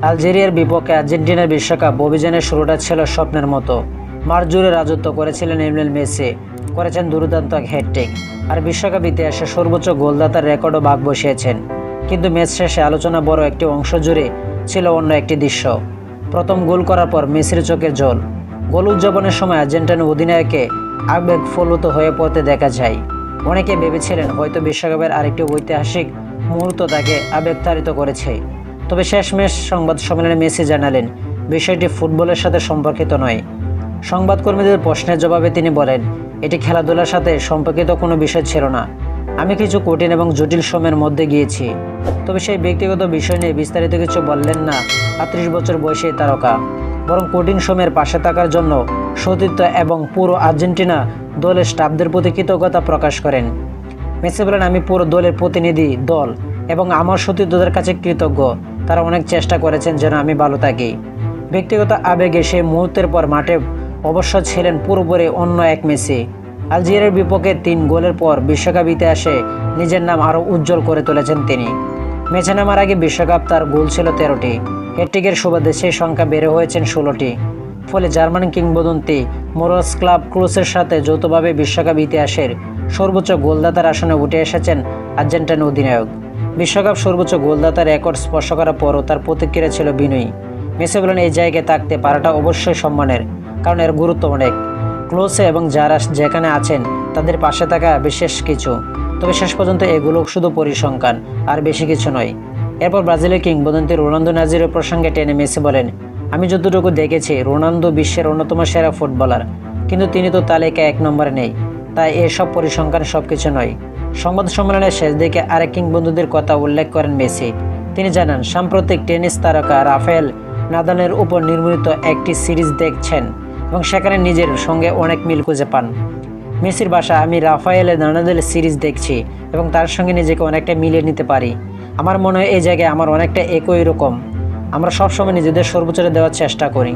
আলজেরিয়ার বিপক্ষে আর্জেন্টিনার বিশ্বকাপ অভিযানের শুরুটা ছিল স্বপ্নের মতো। মাঠ জুড়ে রাজত্ব করেছিলেন লিওনেল মেসি, করেছেন দুর্দান্ত এক হ্যাটট্রিক, আর বিশ্বকাপ ইতিহাসে সর্বোচ্চ গোলদাতার রেকর্ডও ভাগ বসিয়েছেন। কিন্তু ম্যাচ শেষে আলোচনা বড় একটি অংশ জুড়ে ছিল অন্য একটি দৃশ্য। প্রথম গোল করার পর মেসির চোখে জল। গোল উদযাপনের সময় আর্জেন্টিনা অধিনায়ককে আবেগপ্রবণ হয়ে পড়তে দেখা যায়। অনেকে ভেবেছিলেন হয়তো বিশ্বকাপের আরেকটি ঐতিহাসিক মুহূর্ত তাকে আবেগতাড়িত করেছে। তবে শেষমেশ সংবাদ সম্মেলনে মেসি জানালেন, বিষয়টি ফুটবলের সাথে সম্পর্কিত নয়। সংবাদকর্মীদের প্রশ্নের জবাবে তিনি বলেন, এটি খেলাধুলার সাথে সম্পর্কিত কোনো বিষয় ছিল না। আমি কিছু কঠিন এবং জটিল সময়ের মধ্যে গিয়েছি। তবে সেই ব্যক্তিগত বিষয় নিয়ে বিস্তারিত কিছু বললেন না ৩৮ বছর বয়সী তারকা, বরং কঠিন সময়ের পাশে থাকার জন্য সতীর্থ এবং পুরো আর্জেন্টিনা দলের স্টাফদের প্রতি কৃতজ্ঞতা প্রকাশ করেন। মেসি বলেন, আমি পুরো দলের প্রতিনিধি দল এবং আমার সতীর্থদের কাছে কৃতজ্ঞ। তারা অনেক চেষ্টা করেছেন যেন আমি ভালো থাকি। ব্যক্তিগত আবেগে সেই মুহূর্তের পর মাঠে অবশ্য ছিলেন পুরোপুরি অন্য এক মেসি। আলজেরিয়ার বিপক্ষে ৩ গোলের পর বিশ্বকাপ ইতিহাসে নিজের নাম আরও উজ্জ্বল করে তুলেছেন তিনি। ম্যাচে নামার আগে বিশ্বকাপ তার গোল ছিল 13টি। হ্যাটট্রিকের সুবাদে সেই সংখ্যা বেড়ে হয়েছেন 16টি। ফলে জার্মান কিংবদন্তি মিরোস্লাভ ক্লোসের সাথে যৌথভাবে বিশ্বকাপ ইতিহাসের সর্বোচ্চ গোলদাতার আসনে উঠে এসেছেন আর্জেন্টিনা অধিনায়ক। বিশ্বকাপ সর্বোচ্চ গোলদাতার রেকর্ড স্পর্শ করার পরও তার প্রতিক্রিয়া ছিল বিনয়ী। মেসি বলেন, এই জায়গায় থাকতে পারাটা অবশ্যই সম্মানের, কারণ এর গুরুত্ব অনেক। ক্লোসে এবং যারা যেখানে আছেন তাদের পাশে থাকা বিশেষ কিছু। তবে শেষ পর্যন্ত এগুলো শুধু পরিসংখ্যান, আর বেশি কিছু নয়। এরপর ব্রাজিলের কিংবদন্তি রোনালদো নাজিরের প্রসঙ্গে টেনে মেসি বলেন, আমি যতটুকু দেখেছি রোনালদো বিশ্বের অন্যতম সেরা ফুটবলার, কিন্তু তিনি তো তালিকায় 1 নম্বরে নেই। তাই এসব পরিসংখ্যান সবকিছু নয়। সংবাদ সম্মেলনের শেষ দিকে আরেক কিংবদন্তির কথা উল্লেখ করেন মেসি। তিনি জানান, সাম্প্রতিক টেনিস তারকা রাফায়েল নাদালের উপর নির্মিত একটি সিরিজ দেখছেন এবং সেখানে নিজের সঙ্গে অনেক মিল খুঁজে পান। মেসির ভাষা, আমি রাফায়েল নাদালের সিরিজ দেখছি এবং তার সঙ্গে নিজেকে অনেকটা মিলিয়ে নিতে পারি। আমার মনে হয় এই জায়গায় আমার অনেকটা একই রকম। আমরা সবসময় নিজেদের সর্বোচ্চটা দেওয়ার চেষ্টা করি।